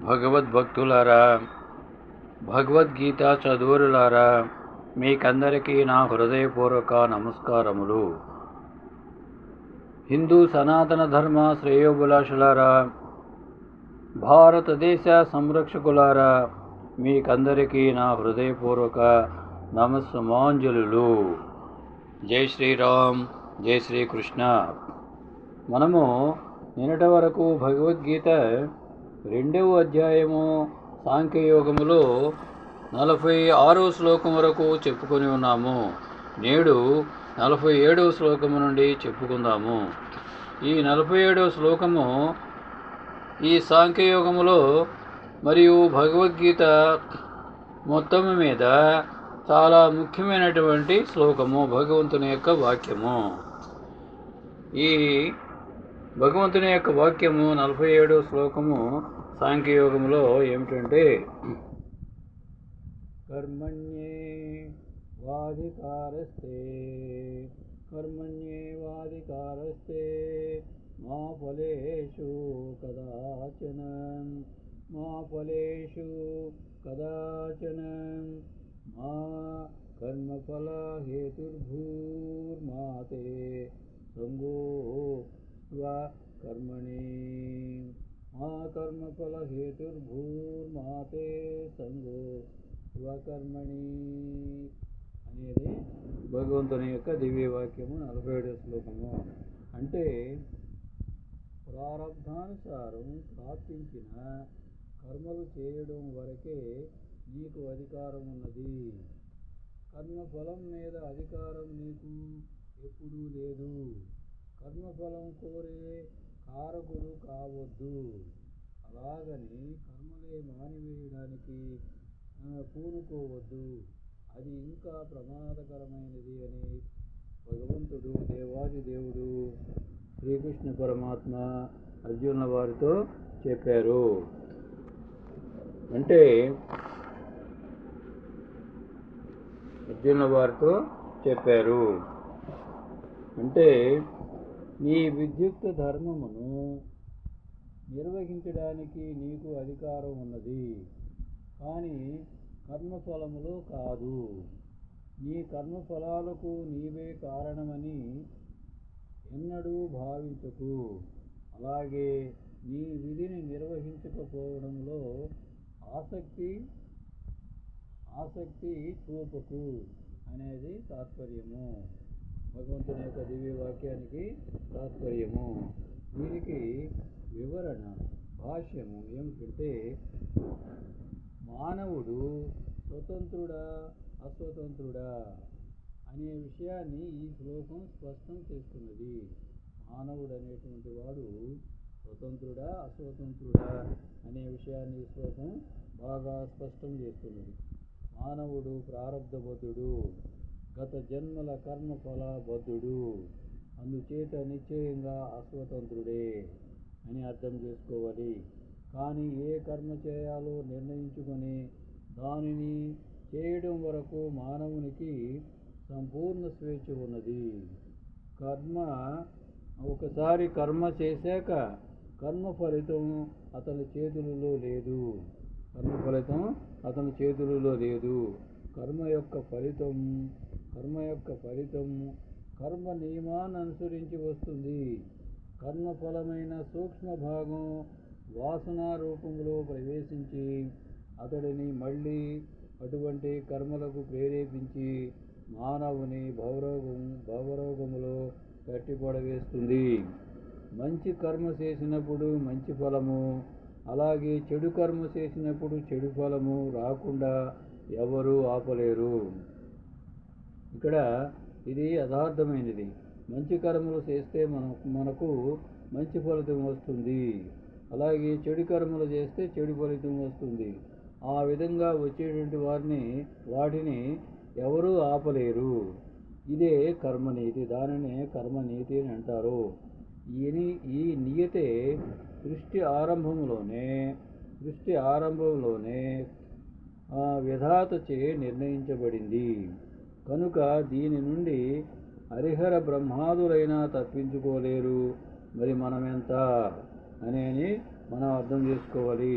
భగవద్భక్తులారా, భగవద్గీత చదువులారా, మీకందరికీ నా హృదయపూర్వక నమస్కారములు. హిందూ సనాతన ధర్మ శ్రేయోభిలాషులారా, భారతదేశ సంరక్షకులారా, మీకందరికీ నా హృదయపూర్వక నమస్సుమాంజలులు. జై శ్రీరామ్, జై శ్రీకృష్ణ. మనము నిన్నటి వరకు భగవద్గీత 2వ అధ్యాయము సాంఖ్యయోగములో 46వ శ్లోకం వరకు చెప్పుకొని ఉన్నాము. నేడు 47వ శ్లోకము నుండి చెప్పుకుందాము. ఈ 47వ శ్లోకము ఈ సాంఖ్యయోగములో మరియు భగవద్గీత మొత్తం మీద చాలా ముఖ్యమైనటువంటి శ్లోకము, భగవంతుని యొక్క వాక్యము. ఈ భగవంతుని యొక్క వాక్యము 47వ శ్లోకము సాంఖ్యయోగములో ఏమిటంటే, కర్మణ్యే వాధికారస్తే మా ఫలేషు కదాచన మా కర్మఫల హేతుర్భూర్మాతే సంగో స్వకర్మణి మా కర్మఫల హేతుర్భూర్మాతే సంగో స్వకర్మణి అనేది భగవంతుని యొక్క దివ్యవాక్యము 47వ శ్లోకము. అంటే ప్రారబ్ధానుసారం ప్రాప్తించిన కర్మలు చేయడం వరకే నీకు అధికారం ఉన్నది. కర్మఫలం మీద అధికారం నీకు ఎప్పుడూ లేదు. కర్మఫలం కోరే కారకుడు కావద్దు. అలాగని కర్మలే మానివేయడానికి పూనుకోవద్దు. అది ఇంకా ప్రమాదకరమైనది అని భగవంతుడు, దేవాది దేవుడు శ్రీకృష్ణ పరమాత్మ అర్జునుల వారితో చెప్పారు. అంటే నీ విద్యుక్త ధర్మమును నిర్వహించడానికి నీకు అధికారం ఉన్నది, కానీ కర్మఫలములో కాదు. నీ కర్మఫలాలకు నీవే కారణమని ఎన్నడూ భావించకు. అలాగే నీ విధిని నిర్వహించకపోవడంలో ఆసక్తి చూపకు అనేది తాత్పర్యము. భగవంతుని యొక్క దివ్య వాక్యానికి తాత్పర్యము. దీనికి వివరణ భాష్యము ఏమిటంటే, మానవుడు స్వతంత్రుడా అస్వతంత్రుడా అనే విషయాన్ని ఈ శ్లోకం స్పష్టం చేస్తున్నది. మానవుడు అనేటువంటి వాడు స్వతంత్రుడా అస్వతంత్రుడా అనే విషయాన్ని ఈ శ్లోకం బాగా స్పష్టం చేస్తున్నది. మానవుడు ప్రారబ్ధబద్ధుడు, గత జన్మల కర్మఫల బద్ధుడు, అందుచేత నిశ్చయంగా అస్వతంత్రుడే అని అర్థం చేసుకోవాలి. కానీ ఏ కర్మ చేయాలో నిర్ణయించుకొని దానిని చేయడం వరకు మానవునికి సంపూర్ణ స్వేచ్ఛ ఉన్నది. ఒకసారి కర్మ చేశాక కర్మ ఫలితం అతని చేతులలో లేదు. కర్మ యొక్క ఫలితం కర్మ నియమాన్ని అనుసరించి వస్తుంది. కర్మఫలమైన సూక్ష్మ భాగం వాసనా రూపంలో ప్రవేశించి అతడిని మళ్ళీ అటువంటి కర్మలకు ప్రేరేపించి మానవుని భవరోగములో కట్టిపడవేస్తుంది. మంచి కర్మ చేసినప్పుడు మంచి ఫలము, అలాగే చెడు కర్మ చేసినప్పుడు చెడు ఫలము రాకుండా ఎవరూ ఆపలేరు. ఇక్కడ ఇది యథార్థమైనది. మంచి కర్మలు చేస్తే మనకు మంచి ఫలితం వస్తుంది. అలాగే చెడు కర్మలు చేస్తే చెడు ఫలితం వస్తుంది. ఆ విధంగా వచ్చేటువంటి వాటిని ఎవరూ ఆపలేరు. ఇదే కర్మనీతి. దానినే కర్మనీతి అని అంటారు. ఈ నియతే సృష్టి ఆరంభంలోనే విధాతచే నిర్ణయించబడింది. కనుక దీని నుండి హరిహర బ్రహ్మాదులైనా తప్పించుకోలేరు. మరి మనమెంత అని మనం అర్థం చేసుకోవాలి.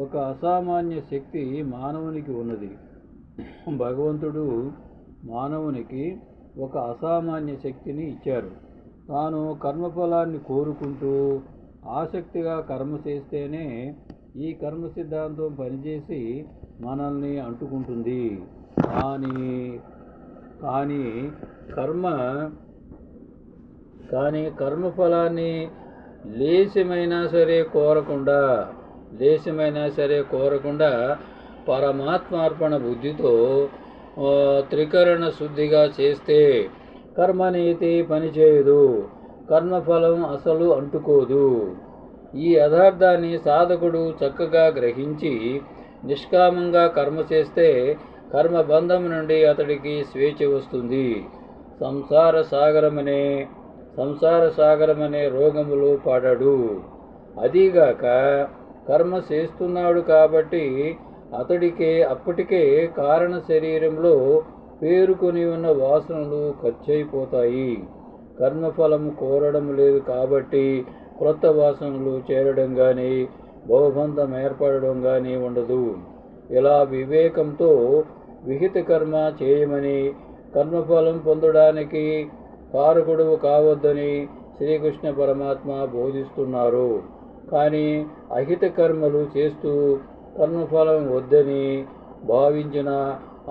ఒక అసామాన్య శక్తి మానవునికి ఉన్నది. భగవంతుడు మానవునికి ఒక అసామాన్య శక్తిని ఇచ్చారు. తాను కర్మఫలాన్ని కోరుకుంటూ ఆసక్తిగా కర్మ చేస్తేనే ఈ కర్మ సిద్ధాంతం పనిచేసి మనల్ని అంటుకుంటుంది. కానీ కర్మఫలాన్ని లేశమైనా సరే కోరకుండా పరమాత్మార్పణ బుద్ధితో త్రికరణ శుద్ధిగా చేస్తే కర్మనీతి పనిచేయదు, కర్మఫలం అసలు అంటుకోదు. ఈ యథార్థాన్ని సాధకుడు చక్కగా గ్రహించి నిష్కామంగా కర్మ చేస్తే కర్మబంధం నుండి అతడికి స్వేచ్ఛ వస్తుంది. సంసార సాగరమనే రోగములో పడడు. అదీగాక కర్మ చేస్తున్నాడు కాబట్టి అప్పటికే కారణ శరీరంలో పేరుకొని ఉన్న వాసనలు ఖర్చయిపోతాయి. కర్మఫలము కోరడం లేదు కాబట్టి క్రొత్త వాసనలు చేరడం కానీ భవబంధం ఏర్పడడం కానీ ఉండదు. ఇలా వివేకంతో విహిత కర్మ చేయమని, కర్మఫలం పొందడానికి కారకుడు కావద్దని శ్రీకృష్ణ పరమాత్మ బోధిస్తున్నారు. కానీ అహిత కర్మలు చేస్తూ కర్మఫలం వద్దని భావించిన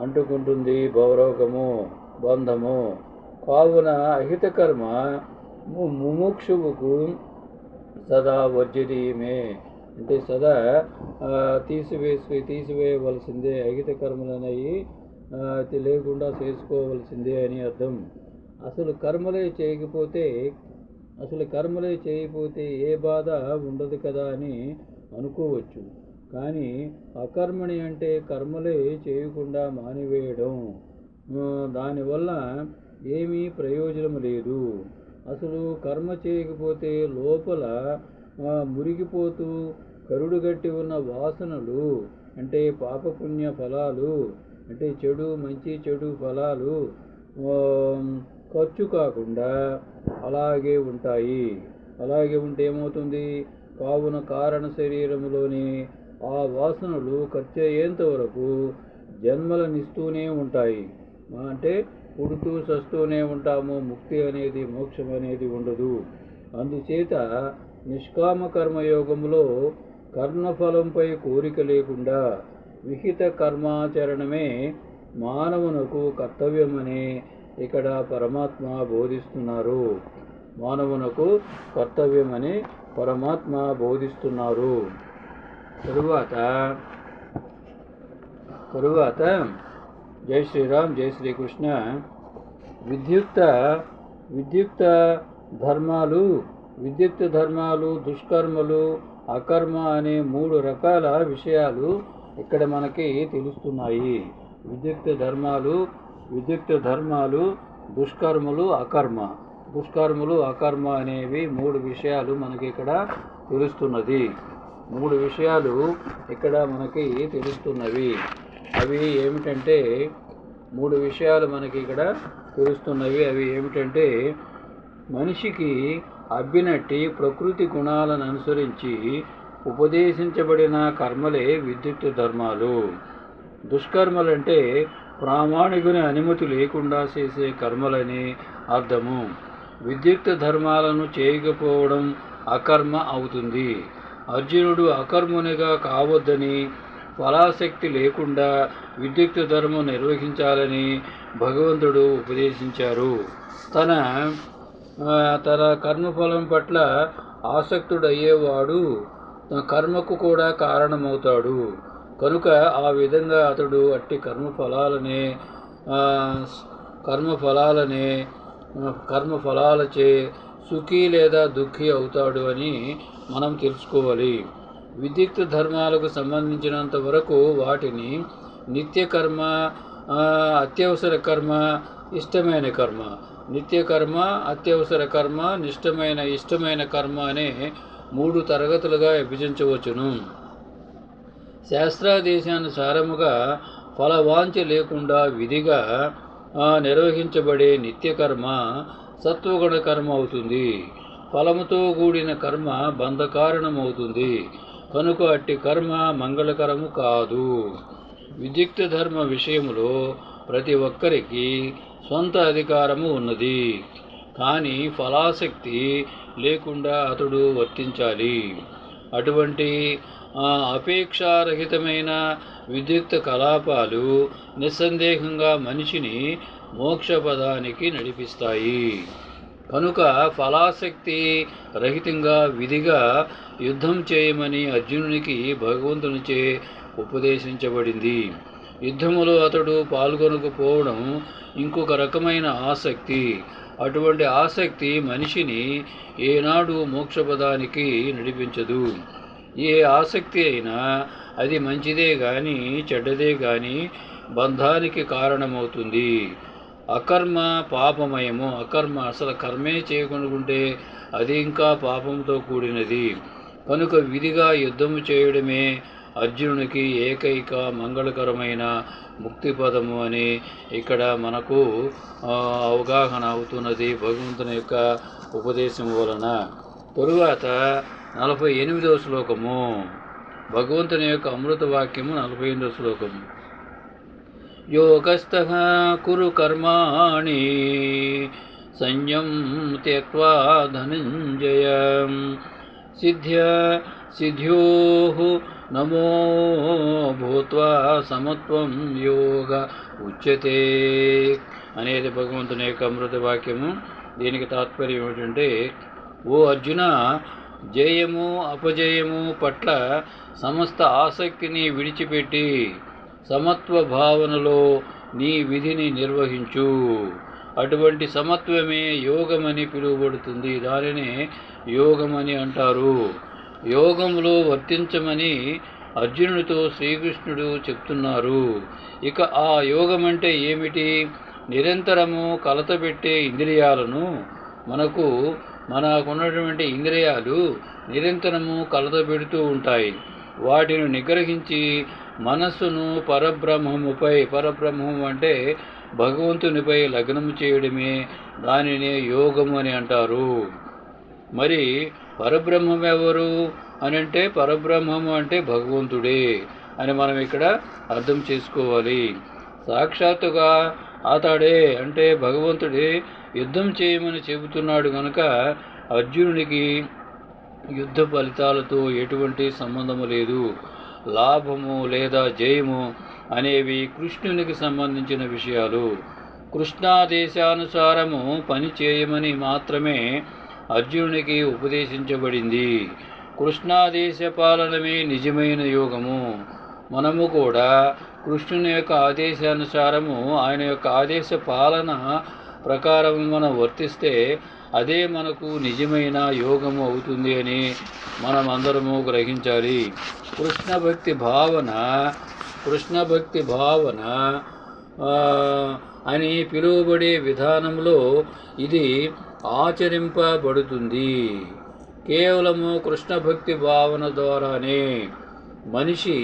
అంటుకుంటుంది భవరోగము, బంధము. కావున అహిత కర్మ ముముక్షువుకు సదా వర్జనీయమే. అంటే సదా తీసివేయవలసిందే. అహిత కర్మలనేవి లేకుండా చేసుకోవలసిందే అని అర్థం. అసలు కర్మలే చేయకపోతే ఏ బాధ ఉండదు కదా అని అనుకోవచ్చు. కానీ అకర్మణి అంటే కర్మలే చేయకుండా మానివేయడం. దానివల్ల ఏమీ ప్రయోజనం లేదు. అసలు కర్మ చేయకపోతే లోపల మురిగిపోతూ కరుడుగట్టి ఉన్న వాసనలు అంటే పాపపుణ్య ఫలాలు, అంటే మంచి చెడు ఫలాలు ఖర్చు కాకుండా అలాగే ఉంటాయి. అలాగే ఉంటే ఏమవుతుంది? కావున కారణ శరీరంలోని ఆ వాసనలు ఖర్చు అయ్యేంత వరకు జన్మలనిస్తూనే ఉంటాయి. అంటే పుడుతూ చస్తూనే ఉంటాము. ముక్తి అనేది, మోక్షం అనేది ఉండదు. అందుచేత నిష్కామ కర్మయోగంలో కర్మఫలంపై కోరిక లేకుండా విహిత కర్మాచరణమే మానవునకు కర్తవ్యమని ఇక్కడ పరమాత్మ బోధిస్తున్నారు. తరువాత జై శ్రీరామ్, జై శ్రీకృష్ణ. విద్యుక్త ధర్మాలు, దుష్కర్మలు, అకర్మ అనే 3 రకాల విషయాలు ఇక్కడ మనకి తెలుస్తున్నాయి. విద్యుక్త ధర్మాలు, దుష్కర్మలు, అకర్మ అనేవి 3 విషయాలు మనకి ఇక్కడ తెలుస్తున్నది. 3 విషయాలు ఇక్కడ మనకి తెలుస్తున్నవి. అవి ఏమిటంటే 3 విషయాలు మనకి ఇక్కడ తెలుస్తున్నవి. అవి ఏమిటంటే, మనిషికి అబ్బినట్టి ప్రకృతి గుణాలను అనుసరించి ఉపదేశించబడిన కర్మలే విద్యుక్త ధర్మాలు. దుష్కర్మలంటే ప్రామాణికుని అనుమతి లేకుండా చేసే కర్మలని అర్థము. విద్యుక్త ధర్మాలను చేయకపోవడం అకర్మ అవుతుంది. అర్జునుడు అకర్మునిగా కావద్దని, ఫలాసక్తి లేకుండా విద్యుక్త ధర్మం నిర్వహించాలని భగవంతుడు ఉపదేశించారు. తన కర్మఫలం పట్ల ఆసక్తుడయ్యేవాడు కర్మకు కూడా కారణమవుతాడు. కనుక ఆ విధంగా అతడు అట్టి కర్మఫలాలచే సుఖీ లేదా దుఃఖీ అవుతాడు అని మనం తెలుసుకోవాలి. విద్యుక్త ధర్మాలకు సంబంధించినంత వరకు వాటిని నిత్య కర్మ, అత్యవసర కర్మ, ఇష్టమైన కర్మ, నిత్య కర్మ, అత్యవసర కర్మ, ఇష్టమైన కర్మ అనే 3 తరగతులుగా విభజించవచ్చును. శాస్త్రాదేశానుసారముగా ఫలవాంఛ లేకుండా విధిగా నిర్వహించబడే నిత్యకర్మ సత్వగుణ కర్మ అవుతుంది. ఫలముతో కూడిన కర్మ బంధకారణమవుతుంది. కనుక అట్టి కర్మ మంగళకరము కాదు. విదిక్త ధర్మ విషయములో ప్రతి ఒక్కరికి సొంత అధికారము ఉన్నది, కానీ ఫలాసక్తి లేకుండా అతడు వర్తించాలి. అటువంటి అపేక్షారహితమైన విద్యుక్త కలాపాలు నిస్సందేహంగా మనిషిని మోక్షపదానికి నడిపిస్తాయి. కనుక ఫలాసక్తి రహితంగా విధిగా యుద్ధం చేయమని అర్జునునికి భగవంతునిచే ఉపదేశించబడింది. యుద్ధములో అతడు పాల్గొనకపోవడం ఇంకొక రకమైన ఆసక్తి. అటువంటి ఆసక్తి మనిషిని ఏనాడు మోక్షపదానికి నడిపించదు. ఏ ఆసక్తి అయినా అది మంచిదే కానీ చెడ్డదే కానీ బంధానికి కారణమవుతుంది. అకర్మ పాపమయము. అకర్మ అసలు కర్మే చేయకుంటే అది ఇంకా పాపంతో కూడినది. కనుక విధిగా యుద్ధము చేయడమే అర్జునునికి ఏకైక మంగళకరమైన ముక్తిపదము అని ఇక్కడ మనకు అవగాహన అవుతున్నది భగవంతుని యొక్క ఉపదేశం వలన. తరువాత 48వ శ్లోకము, భగవంతుని యొక్క అమృత వాక్యము. 48వ శ్లోకము, యోగస్థః కురు కర్మాణి సంయం త్యక్త్వా ధనంజయ సిద్ధ్యోః నమో భూత్వా సమత్వం యోగ ఉచ్యతే అనేది భగవంతుని యొక్క అమృత వాక్యము. దీనికి తాత్పర్యం ఏమిటంటే, ఓ అర్జున, జయము అపజయము పట్ల సమస్త ఆసక్తిని విడిచిపెట్టి సమత్వ భావనలో నీ విధిని నిర్వహించు. అటువంటి సమత్వమే యోగమని పిలువబడుతుంది. దానినే యోగమని అంటారు. యోగంలో వర్తించమని అర్జునుడితో శ్రీకృష్ణుడు చెప్తున్నారు. ఇక ఆ యోగం అంటే ఏమిటి? నిరంతరము కలతపెట్టే ఇంద్రియాలను, మనకున్నటువంటి ఇంద్రియాలు నిరంతరము కలతపెడుతూ ఉంటాయి. వాటిని నిగ్రహించి మనస్సును పరబ్రహ్మము అంటే భగవంతునిపై లగ్నము చేయడమే దానినే యోగము అని అంటారు. మరి పరబ్రహ్మం ఎవరు అని అంటే, పరబ్రహ్మము అంటే భగవంతుడే అని మనం ఇక్కడ అర్థం చేసుకోవాలి. సాక్షాత్తుగా అతడే అంటే భగవంతుడే యుద్ధం చేయమని చెబుతున్నాడు కనుక అర్జునునికి యుద్ధ ఫలితాలతో ఎటువంటి సంబంధము లేదు. లాభము లేదా జయము అనేవి కృష్ణునికి సంబంధించిన విషయాలు. కృష్ణాదేశానుసారము పని చేయమని మాత్రమే అర్జునునికి ఉపదేశించబడింది. కృష్ణాదేశ పాలనమే నిజమైన యోగము. మనము కూడా కృష్ణుని యొక్క ఆదేశానుసారము, ఆయన యొక్క ఆదేశ పాలన ప్రకారం మనం వర్తిస్తే అదే మనకు నిజమైన యోగము అవుతుంది అని మనమందరము గ్రహించాలి. కృష్ణ భక్తి భావన అని పిలువబడే విధానంలో ఇది ఆచరింపబడుతుంది. కేవలము కృష్ణ భక్తి భావన ద్వారానే మనిషి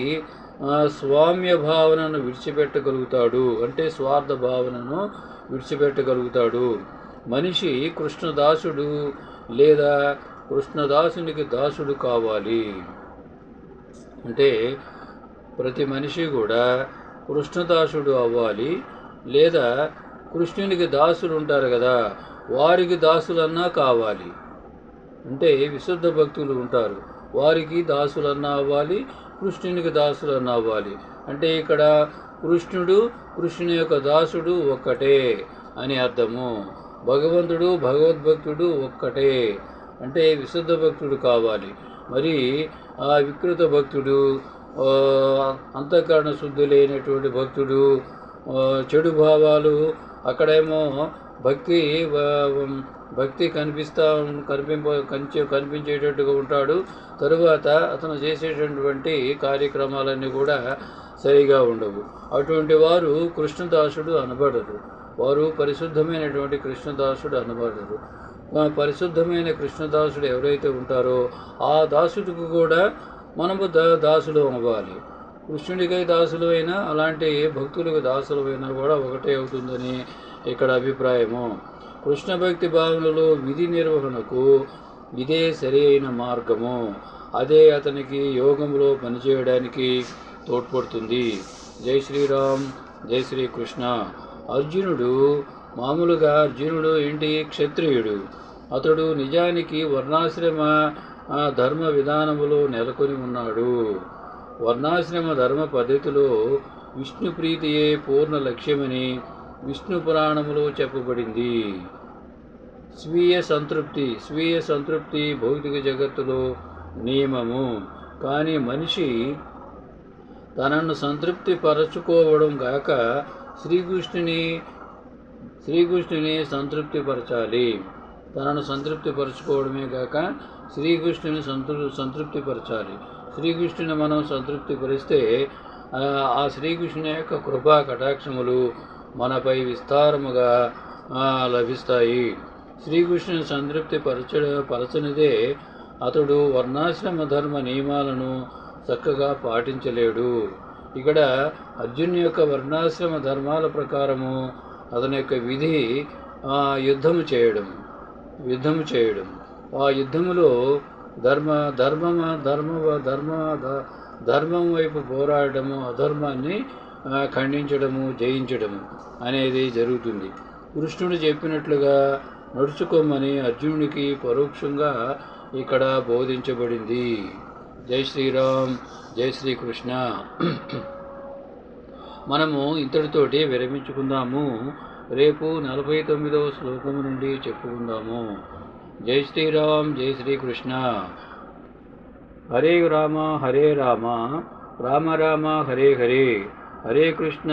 స్వామ్య భావనను విడిచిపెట్టగలుగుతాడు, అంటే స్వార్థ భావనను విడిచిపెట్టగలుగుతాడు. మనిషి కృష్ణదాసుడు లేదా కృష్ణదాసునికి దాసుడు కావాలి. అంటే ప్రతి మనిషి కూడా కృష్ణదాసుడు అవ్వాలి, లేదా కృష్ణునికి దాసులు ఉంటారు కదా, వారికి దాసులన్నా కావాలి. అంటే విశుద్ధ భక్తులు ఉంటారు, వారికి దాసులన్నా అవ్వాలి, కృష్ణునికి దాసులన్నా అవ్వాలి. అంటే ఇక్కడ కృష్ణుని యొక్క దాసుడు ఒక్కటే అని అర్థము. భగవంతుడు భగవద్భక్తుడు ఒక్కటే, అంటే విశుద్ధ భక్తుడు కావాలి. మరి ఆ వికృత భక్తుడు, అంతఃకరణ శుద్ధి లేనటువంటి భక్తుడు, చెడు భావాలు, అక్కడేమో భక్తి కనిపించేటట్టుగా ఉంటాడు. తరువాత అతను చేసేటటువంటి కార్యక్రమాలన్నీ కూడా సరిగా ఉండవు. అటువంటి వారు కృష్ణదాసుడు అనబడరు, వారు పరిశుద్ధమైనటువంటి కృష్ణదాసుడు అనబడరు. పరిశుద్ధమైన కృష్ణదాసుడు ఎవరైతే ఉంటారో ఆ దాసుడికి కూడా మనము దాసులు అవ్వాలి. కృష్ణుడికై దాసులు అయినా, అలాంటి భక్తులకు దాసులు అయినా కూడా ఒకటే అవుతుందని ఇక్కడ అభిప్రాయము. కృష్ణ భక్తి భావనలో విధి నిర్వహణకు ఇదే సరి అయిన మార్గము. అదే అతనికి యోగంలో పనిచేయడానికి తోడ్పడుతుంది. జై శ్రీరామ్, జై శ్రీకృష్ణ. అర్జునుడు ఏంటి? క్షత్రియుడు. అతడు నిజానికి వర్ణాశ్రమ ధర్మ విధానములో నెలకొని ఉన్నాడు. వర్ణాశ్రమ ధర్మ పద్ధతిలో విష్ణు ప్రీతియే పూర్ణ లక్ష్యమని విష్ణు పురాణములో చెప్పబడింది. స్వీయ సంతృప్తి భౌతిక జగత్తులో నియమము. కానీ మనిషి తనను సంతృప్తి పరచుకోవడం గాక శ్రీకృష్ణుని సంతృప్తిపరచాలి. తనను సంతృప్తిపరచుకోవడమే గాక శ్రీకృష్ణుని సంతృప్తిపరచాలి. శ్రీకృష్ణుని మనం సంతృప్తిపరిస్తే ఆ శ్రీకృష్ణుని యొక్క కృపా కటాక్షములు మనపై విస్తారముగా లభిస్తాయి. శ్రీకృష్ణుని పరచనిదే అతడు వర్ణాశ్రమ ధర్మ నియమాలను చక్కగా పాటించలేడు. ఇక్కడ అర్జునుని యొక్క వర్ణాశ్రమ ధర్మాల ప్రకారము అతని యొక్క విధి యుద్ధము చేయడం. ఆ యుద్ధములో ధర్మం వైపు పోరాడము, అధర్మాన్ని ఖండించడము, జయించడము అనేది జరుగుతుంది. కృష్ణుడు చెప్పినట్లుగా నడుచుకోమని అర్జునుడికి పరోక్షంగా ఇక్కడ బోధించబడింది. జై శ్రీరామ్, జై శ్రీకృష్ణ. మనము ఇంతటితోటి విరమించుకుందాము. రేపు 49వ శ్లోకము నుండి చెప్పుకుందాము. జై శ్రీరామ్, జై శ్రీకృష్ణ. హరే రామ హరే రామ, రామ రామ హరే హరే, హరే కృష్ణ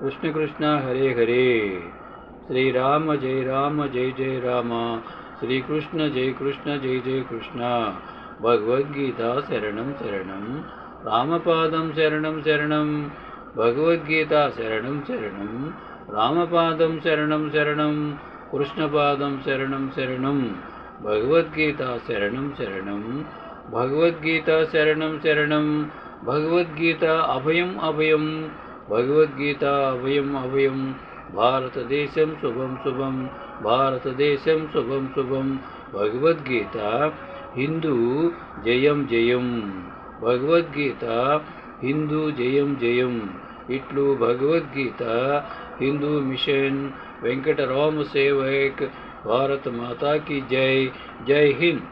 కృష్ణ కృష్ణ హరే హరే. శ్రీరామ జయ రామ జయ జయ రామ, శ్రీకృష్ణ జయ కృష్ణ జయ జయ కృష్ణ. భగవద్గీత శరణం శరణం, రామపాదం శరణం శరణం. భగవద్గీత శరణం శరణం, రామపాదం శరణం శరణం. కృష్ణపాదం శరణం శరణం. భగవద్గీత శరణం శరణం, భగవద్గీత శరణం శరణం. భగవద్గీత అభయం అభయం, భగవద్గీత అభయం అభయం. భారతదేశం శుభం శుభం, భారతదేశం శుభం శుభం. భగవద్గీత హిందూ జయం జయం, భగవద్గీత హిందూ జయం జయం. ఇట్లు భగవద్గీత హిందూ మిషన్ వెంకటరామ సేవక్. భారత మాతా కీ జై. జై హింద్.